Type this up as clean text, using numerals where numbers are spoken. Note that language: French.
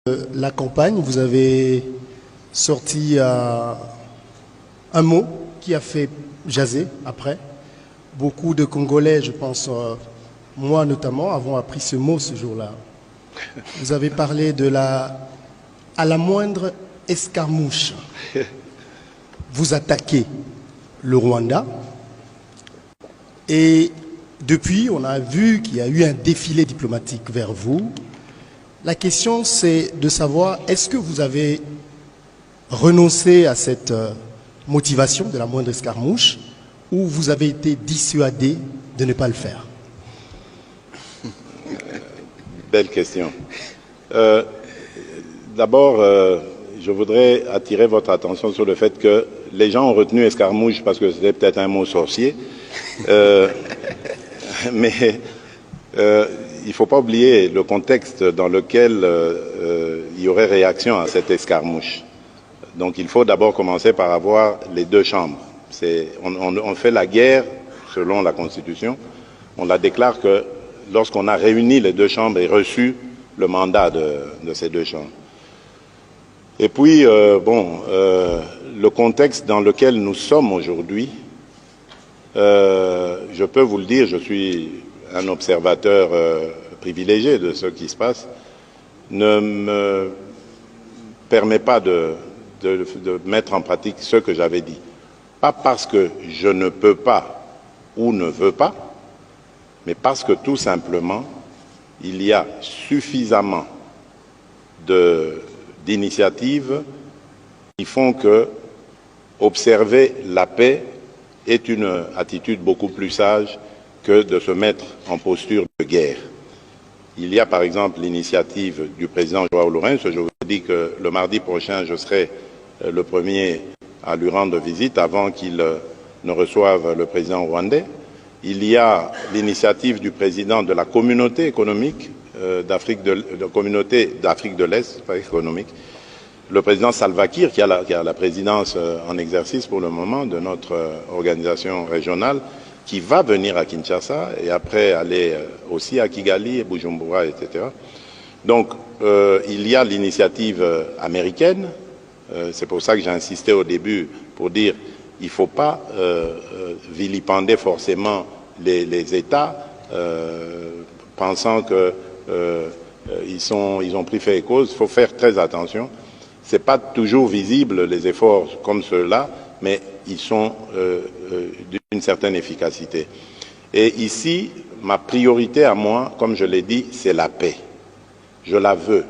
La campagne, vous avez sorti un mot qui a fait jaser après. Beaucoup de Congolais, je pense, moi notamment, avons appris ce mot ce jour-là. Vous avez parlé de à la moindre escarmouche. Vous attaquez le Rwanda. Et depuis, on a vu qu'il y a eu un défilé diplomatique vers vous. La question, c'est de savoir, est-ce que vous avez renoncé à cette motivation de la moindre escarmouche ou vous avez été dissuadé de ne pas le faire? Belle question. D'abord, je voudrais attirer votre attention sur le fait que les gens ont retenu escarmouche parce que c'était peut-être un mot sorcier. Mais il ne faut pas oublier le contexte dans lequel il y aurait réaction à cette escarmouche. Donc il faut d'abord commencer par avoir les deux chambres. On fait la guerre selon la Constitution. On la déclare que lorsqu'on a réuni les deux chambres et reçu le mandat de ces deux chambres. Et puis, le contexte dans lequel nous sommes aujourd'hui, je peux vous le dire, je suis un observateur privilégié de ce qui se passe, ne me permet pas de mettre en pratique ce que j'avais dit. Pas parce que je ne peux pas ou ne veux pas, mais parce que tout simplement, il y a suffisamment d'initiatives qui font que observer la paix est une attitude beaucoup plus sage que de se mettre en posture de guerre. Il y a par exemple l'initiative du président João Lourenço. Je vous dis que le mardi prochain, je serai le premier à lui rendre visite avant qu'il ne reçoive le président rwandais. Il y a l'initiative du président de la communauté économique d'Afrique de l'Est, pas économique, le président Salva Kiir, qui a la présidence en exercice pour le moment de notre organisation régionale, qui va venir à Kinshasa et après aller aussi à Kigali, Bujumbura, etc. Donc, il y a l'initiative américaine. C'est pour ça que j'ai insisté au début pour dire il ne faut pas vilipender forcément les États pensant qu'ils ont pris fait et cause. Il faut faire très attention. Ce n'est pas toujours visible, les efforts comme ceux-là, mais ils sont d'une certaine efficacité. Et ici, ma priorité à moi, comme je l'ai dit, c'est la paix. Je la veux.